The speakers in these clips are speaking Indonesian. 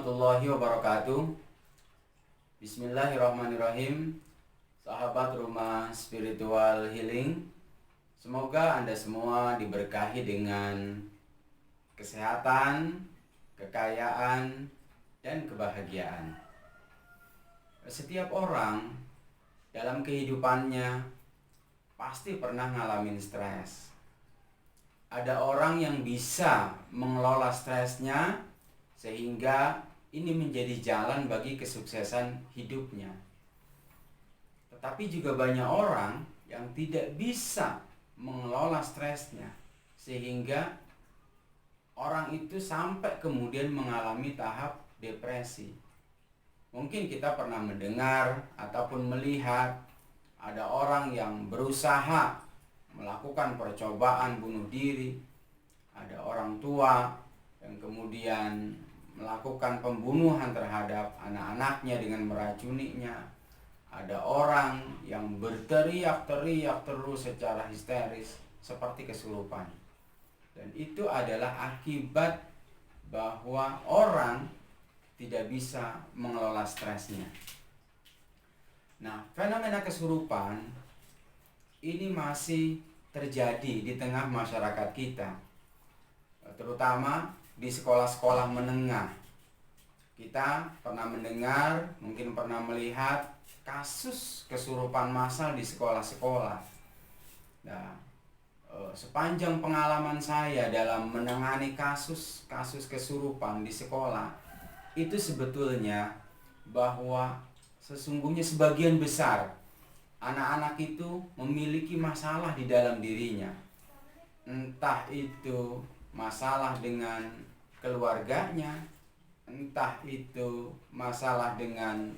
warahmatullahi wabarakatuh. Bismillahirrahmanirrahim. Sahabat rumah spiritual healing, semoga Anda semua diberkahi dengan kesehatan, kekayaan, dan kebahagiaan. Setiap orang dalam kehidupannya pasti pernah ngalamin stres. Ada orang yang bisa mengelola stresnya sehingga ini menjadi jalan bagi kesuksesan hidupnya. Tetapi juga banyak orang yang tidak bisa mengelola stresnya sehingga orang itu sampai kemudian mengalami tahap depresi. Mungkin kita pernah mendengar ataupun melihat ada orang yang berusaha melakukan percobaan bunuh diri, ada orang tua yang kemudian melakukan pembunuhan terhadap anak-anaknya dengan meracuninya. Ada orang yang berteriak-teriak terus secara histeris seperti kesurupan. Dan itu adalah akibat bahwa orang tidak bisa mengelola stresnya. Nah, fenomena kesurupan ini masih terjadi di tengah masyarakat kita, terutama di sekolah-sekolah menengah. Kita pernah mendengar, mungkin pernah melihat kasus kesurupan massal di sekolah-sekolah. Nah, sepanjang pengalaman saya dalam menangani kasus kesurupan di sekolah, itu sebetulnya bahwa sesungguhnya sebagian besar anak-anak itu memiliki masalah di dalam dirinya. Entah itu masalah dengan keluarganya, entah itu masalah dengan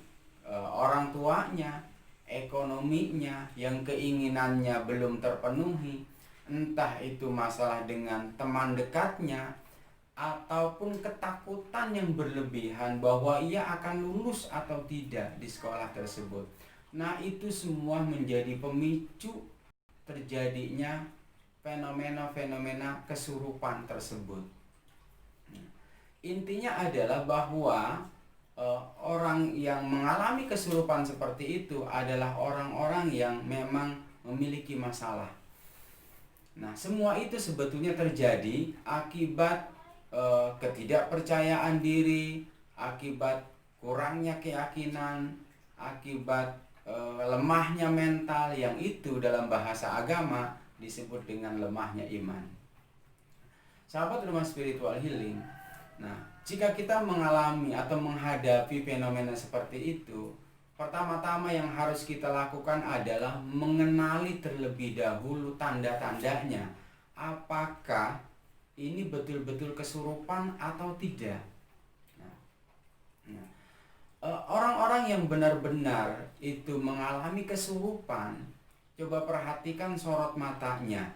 orang tuanya, ekonominya yang keinginannya belum terpenuhi, entah itu masalah dengan teman dekatnya, ataupun ketakutan yang berlebihan bahwa ia akan lulus atau tidak di sekolah tersebut. Nah, itu semua menjadi pemicu terjadinya fenomena-fenomena kesurupan tersebut. Intinya adalah bahwa orang yang mengalami kesurupan seperti itu adalah orang-orang yang memang memiliki masalah. Nah, semua itu sebetulnya terjadi akibat ketidakpercayaan diri, akibat kurangnya keyakinan, akibat lemahnya mental, yang itu dalam bahasa agama disebut dengan lemahnya iman. Sahabat rumah spiritual healing, nah, jika kita mengalami atau menghadapi fenomena seperti itu, pertama-tama yang harus kita lakukan adalah mengenali terlebih dahulu tanda-tandanya. Apakah ini betul-betul kesurupan atau tidak? Orang-orang yang benar-benar itu mengalami kesurupan, coba perhatikan sorot matanya.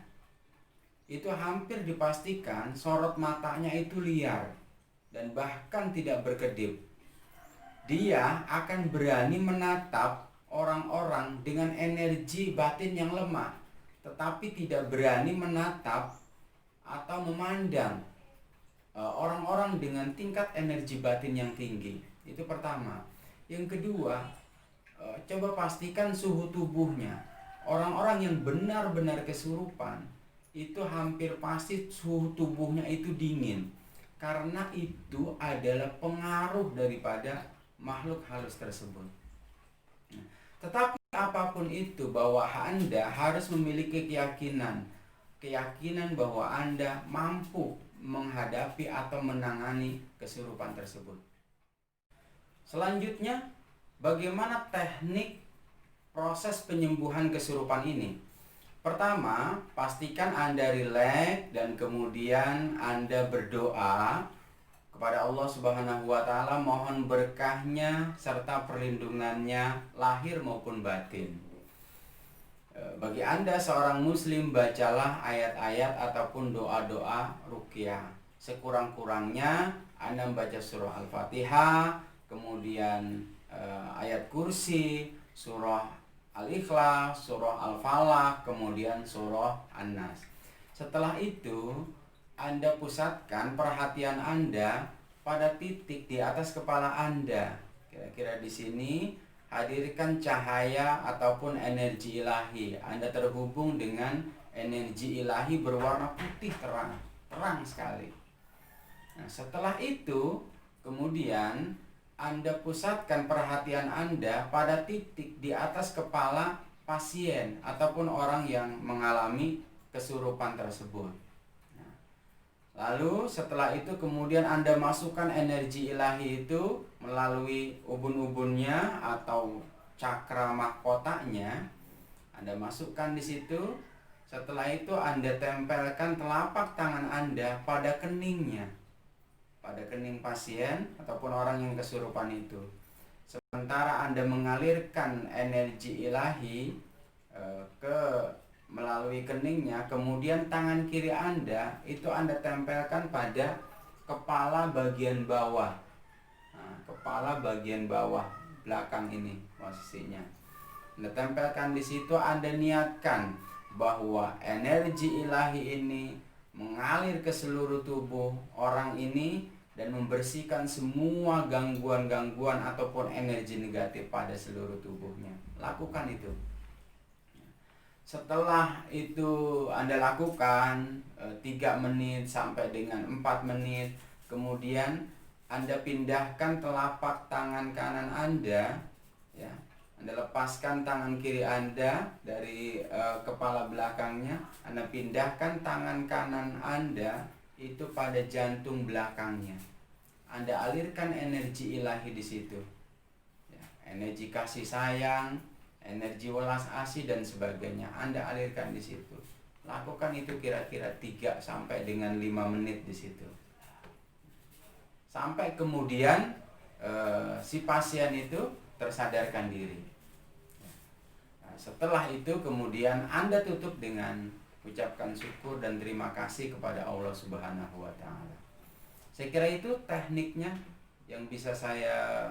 Itu hampir dipastikan sorot matanya itu liar dan bahkan tidak berkedip. Dia akan berani menatap orang-orang dengan energi batin yang lemah, tetapi tidak berani menatap atau memandang orang-orang dengan tingkat energi batin yang tinggi. Itu pertama. Yang kedua, coba pastikan suhu tubuhnya. Orang-orang yang benar-benar kesurupan itu hampir pasti suhu tubuhnya itu dingin, karena itu adalah pengaruh daripada makhluk halus tersebut. Tetapi apapun itu, bahwa Anda harus memiliki keyakinan bahwa Anda mampu menghadapi atau menangani kesurupan tersebut. Selanjutnya, bagaimana teknik proses penyembuhan kesurupan ini? Pertama, pastikan Anda rileks dan kemudian Anda berdoa kepada Allah Subhanahu wa Ta'ala, mohon berkahnya serta perlindungannya lahir maupun batin. Bagi Anda seorang muslim, bacalah ayat-ayat ataupun doa-doa ruqyah. Sekurang-kurangnya Anda membaca surah Al-Fatihah, kemudian ayat kursi, surah Al-Ikhlas, surah Al-Falaq, kemudian surah An-Nas. Setelah itu, Anda pusatkan perhatian Anda pada titik di atas kepala Anda. Kira-kira di sini hadirkan cahaya ataupun energi ilahi. Anda terhubung dengan energi ilahi berwarna putih terang, terang sekali. Nah, setelah itu kemudian Anda pusatkan perhatian Anda pada titik di atas kepala pasien ataupun orang yang mengalami kesurupan tersebut. Lalu setelah itu kemudian Anda masukkan energi ilahi itu melalui ubun-ubunnya atau cakra mahkotanya. Anda masukkan di situ. Setelah itu Anda tempelkan telapak tangan Anda pada keningnya, pada kening pasien ataupun orang yang kesurupan itu. Sementara Anda mengalirkan energi ilahi ke melalui keningnya, kemudian tangan kiri Anda itu Anda tempelkan pada kepala bagian bawah. Nah, kepala bagian bawah belakang ini posisinya. Anda tempelkan di situ, Anda niatkan bahwa energi ilahi ini mengalir ke seluruh tubuh orang ini dan membersihkan semua gangguan-gangguan ataupun energi negatif pada seluruh tubuhnya. Lakukan itu. Setelah itu Anda lakukan 3 menit sampai dengan 4 menit, kemudian Anda pindahkan telapak tangan kanan Anda, ya. Anda lepaskan tangan kiri Anda dari kepala belakangnya. Anda pindahkan tangan kanan Anda itu pada jantung belakangnya. Anda alirkan energi ilahi di situ, ya, energi kasih sayang, energi welas asih dan sebagainya. Anda alirkan di situ. Lakukan itu kira-kira 3 sampai dengan 5 menit di situ. Sampai kemudian si pasien itu tersadarkan diri. Setelah itu kemudian Anda tutup dengan ucapkan syukur dan terima kasih kepada Allah Subhanahu wa Ta'ala. Saya kira itu tekniknya yang bisa saya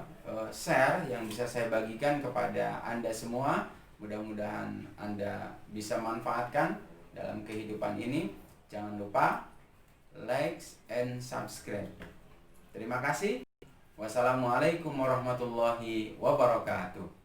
share, yang bisa saya bagikan kepada Anda semua. Mudah-mudahan Anda bisa manfaatkan dalam kehidupan ini. Jangan lupa like and subscribe. Terima kasih. Wassalamualaikum warahmatullahi wabarakatuh.